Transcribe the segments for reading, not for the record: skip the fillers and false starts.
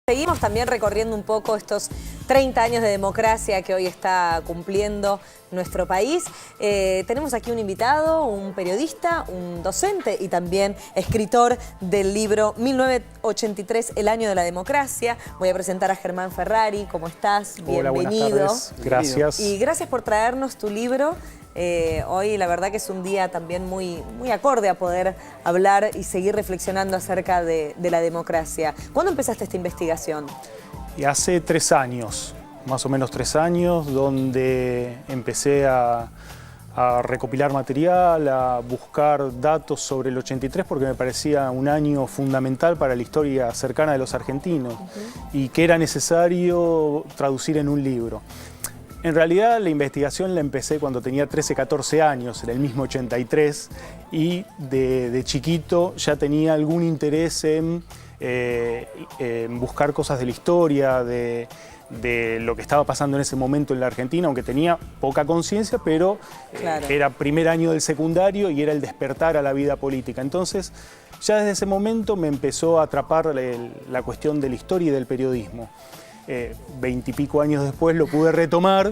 Seguimos también recorriendo un poco estos 30 años de democracia que hoy está cumpliendo nuestro país. Tenemos aquí un invitado, un periodista, un docente y también escritor del libro 1983, el año de la democracia. Voy a presentar a Germán Ferrari. ¿Cómo estás? Hola, Bienvenido. buenas tardes. Gracias. Y gracias por traernos tu libro. Hoy la verdad que es un día también muy acorde a poder hablar y seguir reflexionando acerca de la democracia. ¿Cuándo empezaste esta investigación? Y hace 3 años, más o menos 3 años, donde empecé a recopilar material, a buscar datos sobre el 83 porque me parecía un año fundamental para la historia cercana de los argentinos y que era necesario traducir en un libro. En realidad la investigación la empecé cuando tenía 13, 14 años, en el mismo 83, y de chiquito ya tenía algún interés en buscar cosas de la historia, de lo que estaba pasando en ese momento en la Argentina, aunque tenía poca conciencia, pero Claro. Era primer año del secundario y era el despertar a la vida política. Entonces, ya desde ese momento me empezó a atrapar la cuestión de la historia y del periodismo. 20 y pico años después lo pude retomar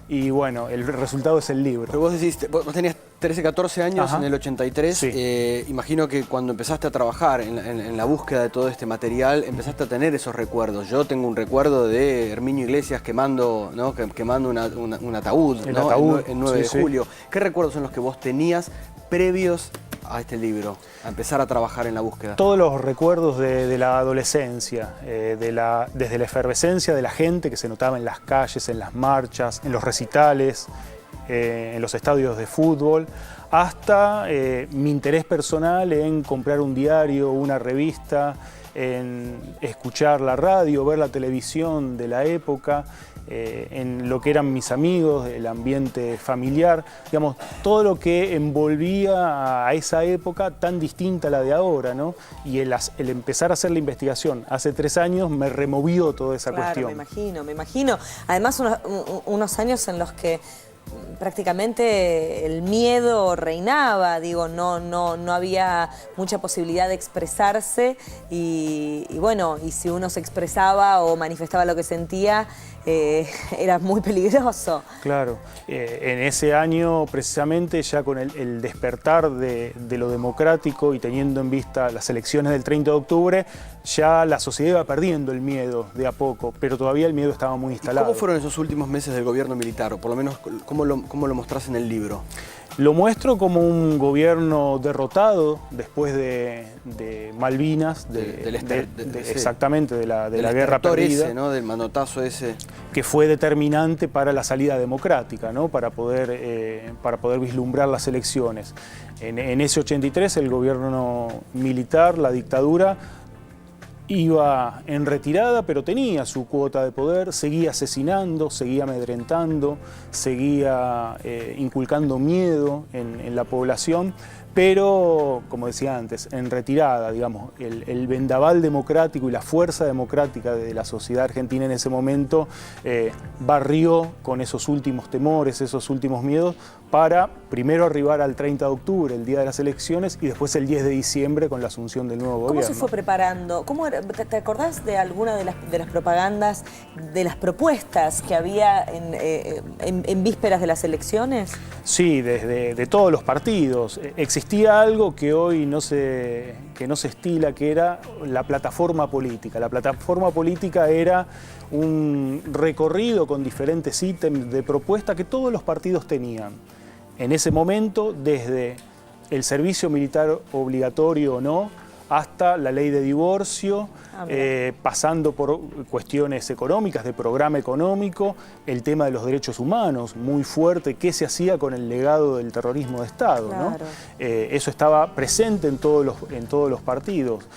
y bueno, el resultado es el libro. Pero vos decís, vos tenías 13, 14 años. Ajá. En el 83, Sí. imagino que cuando empezaste a trabajar en la búsqueda de todo este material, empezaste a tener esos recuerdos. Yo tengo un recuerdo de Herminio Iglesias quemando, ¿no? quemando un ataúd, El ¿no? ataúd, el 9 sí, de julio. ¿Qué recuerdos son los que vos tenías previos a este libro, a empezar a trabajar en la búsqueda? Todos los recuerdos de la adolescencia, desde la efervescencia de la gente que se notaba en las calles, en las marchas, en los recitales, en los estadios de fútbol, hasta mi interés personal en comprar un diario, una revista, en escuchar la radio, ver la televisión de la época, en lo que eran mis amigos, el ambiente familiar, digamos, todo lo que envolvía a esa época tan distinta a la de ahora, ¿no? Y el empezar a hacer la investigación hace 3 años me removió toda esa cuestión. Me imagino. Además, unos años en los que prácticamente el miedo reinaba, digo, no había mucha posibilidad de expresarse y bueno, y si uno se expresaba o manifestaba lo que sentía, era muy peligroso. Claro, en ese año precisamente ya con el despertar de lo democrático y teniendo en vista las elecciones del 30 de octubre, ya la sociedad iba perdiendo el miedo de a poco, pero todavía el miedo estaba muy instalado. ¿Cómo fueron esos últimos meses del gobierno militar? O por lo menos, ¿cómo lo mostrás en el libro? Lo muestro como un gobierno derrotado después de Malvinas, exactamente, de la guerra perdida, ese, ¿no? Del manotazo ese. que fue determinante para la salida democrática, ¿no? Para poder vislumbrar las elecciones. En ese 83 el gobierno militar, la dictadura, iba en retirada, pero tenía su cuota de poder, seguía asesinando, seguía amedrentando, seguía inculcando miedo en la población, pero, como decía antes, en retirada, digamos, el vendaval democrático y la fuerza democrática de la sociedad argentina en ese momento barrió con esos últimos temores, esos últimos miedos, para primero arribar al 30 de octubre, el día de las elecciones, y después el 10 de diciembre con la asunción del nuevo gobierno. ¿Cómo se fue preparando? ¿Te acordás de alguna de las propagandas, de las propuestas que había en vísperas de las elecciones? Sí, de todos los partidos. Existía algo que hoy no se estila, que era la plataforma política. La plataforma política era un recorrido con diferentes ítems de propuesta que todos los partidos tenían. En ese momento, desde el servicio militar obligatorio o no, hasta la ley de divorcio, pasando por cuestiones económicas, de programa económico, el tema de los derechos humanos, muy fuerte, qué se hacía con el legado del terrorismo de Estado, Claro. ¿no? Eso estaba presente en todos los partidos.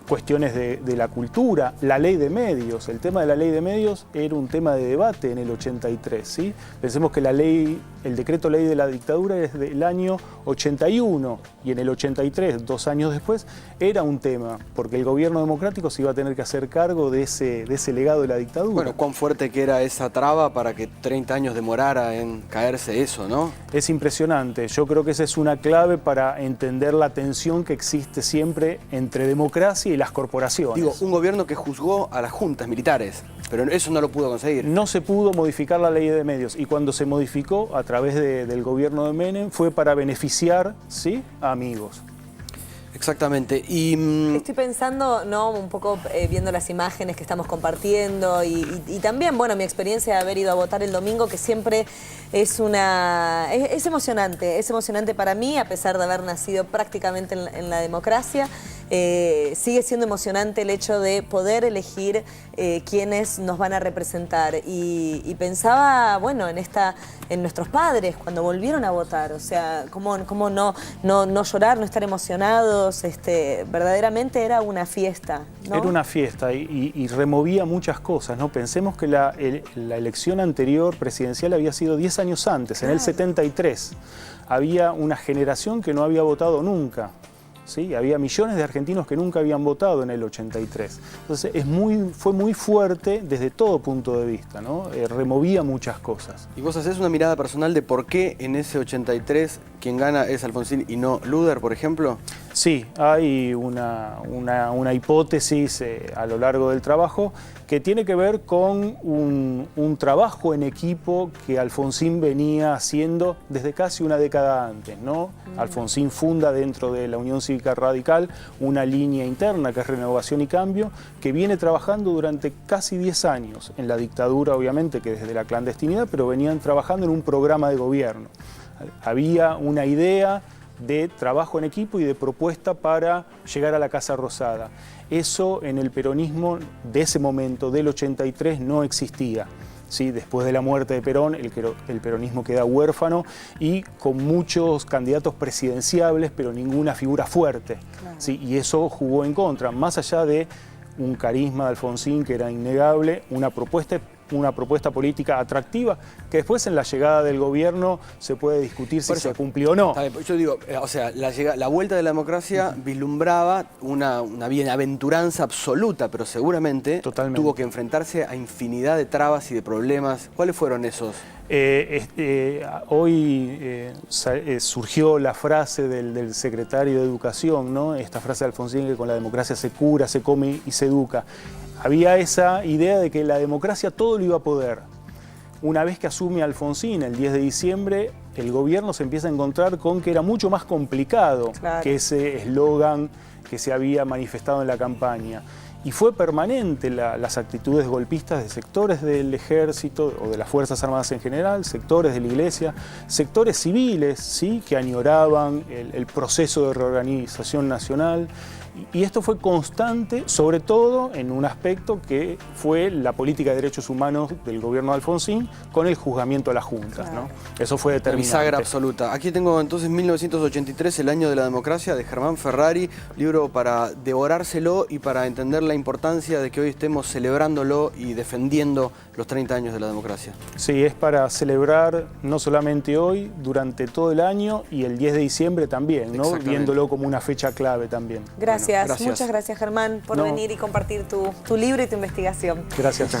Cuestiones de la cultura, la ley de medios. El tema de la ley de medios era un tema de debate en el 83, ¿sí? Pensemos que el decreto ley de la dictadura es del año 81 y en el 83, 2 años después, era un tema, porque el gobierno democrático democrático se iba a tener que hacer cargo de ese legado de la dictadura. Bueno, cuán fuerte que era esa traba para que 30 años demorara en caerse eso, ¿no? Es impresionante. Yo creo que esa es una clave para entender la tensión que existe siempre entre democracia y las corporaciones. Digo, un gobierno que juzgó a las juntas militares, pero eso no lo pudo conseguir. No se pudo modificar la ley de medios, y cuando se modificó a través del gobierno de Menem fue para beneficiar, ¿sí?, a amigos. Exactamente. Y estoy pensando, ¿no?, un poco viendo las imágenes que estamos compartiendo y también, bueno, mi experiencia de haber ido a votar el domingo, que siempre es emocionante para mí, a pesar de haber nacido prácticamente en la democracia. Sigue siendo emocionante el hecho de poder elegir quiénes nos van a representar, y pensaba, bueno, en nuestros padres cuando volvieron a votar, o sea, cómo no llorar, no estar emocionados. Verdaderamente era una fiesta, ¿no? Era una fiesta y removía muchas cosas, ¿no? Pensemos que la elección anterior presidencial había sido 10 años antes, en el 73. Había una generación que no había votado nunca. ¿Sí? Había millones de argentinos que nunca habían votado en el 83. Entonces fue muy fuerte desde todo punto de vista, ¿no? Removía muchas cosas. ¿Y vos hacés una mirada personal de por qué en ese 83 quien gana es Alfonsín y no Luder, por ejemplo? Sí, hay una hipótesis a lo largo del trabajo que tiene que ver con un trabajo en equipo que Alfonsín venía haciendo desde casi una década antes, ¿no? Alfonsín funda dentro de la Unión Cívica Radical una línea interna que es Renovación y Cambio, que viene trabajando durante casi 10 años, en la dictadura obviamente, que desde la clandestinidad, pero venían trabajando en un programa de gobierno. Había una idea de trabajo en equipo y de propuesta para llegar a la Casa Rosada. Eso en el peronismo de ese momento, del 83, no existía. ¿Sí? Después de la muerte de Perón, el peronismo queda huérfano y con muchos candidatos presidenciables, pero ninguna figura fuerte. Claro. ¿Sí? Y eso jugó en contra, más allá de un carisma de Alfonsín que era innegable, una propuesta política atractiva, que después en la llegada del gobierno se puede discutir si se cumplió o no. Yo digo, o sea, la vuelta de la democracia vislumbraba una bienaventuranza absoluta, pero seguramente tuvo que enfrentarse a infinidad de trabas y de problemas. ¿Cuáles fueron esos? Hoy surgió la frase del secretario de Educación, ¿no? Esta frase de Alfonsín, que con la democracia se cura, se come y se educa. Había esa idea de que la democracia todo lo iba a poder. Una vez que asume Alfonsín el 10 de diciembre, el gobierno se empieza a encontrar con que era mucho más complicado que ese eslogan que se había manifestado en la campaña. Y fue permanente las actitudes golpistas de sectores del ejército o de las Fuerzas Armadas en general, sectores de la Iglesia, sectores civiles, ¿sí?, que añoraban el proceso de reorganización nacional. Y esto fue constante, sobre todo en un aspecto que fue la política de derechos humanos del gobierno de Alfonsín con el juzgamiento a las juntas, ¿no? Eso fue determinante. La bisagra absoluta. Aquí tengo entonces 1983, el año de la democracia, de Germán Ferrari, libro para devorárselo y para entender la importancia de que hoy estemos celebrándolo y defendiendo los 30 años de la democracia. Sí, es para celebrar no solamente hoy, durante todo el año y el 10 de diciembre también, ¿no? Viéndolo como una fecha clave también. Gracias. Muchas gracias, Germán, por venir y compartir tu libro y tu investigación. Gracias.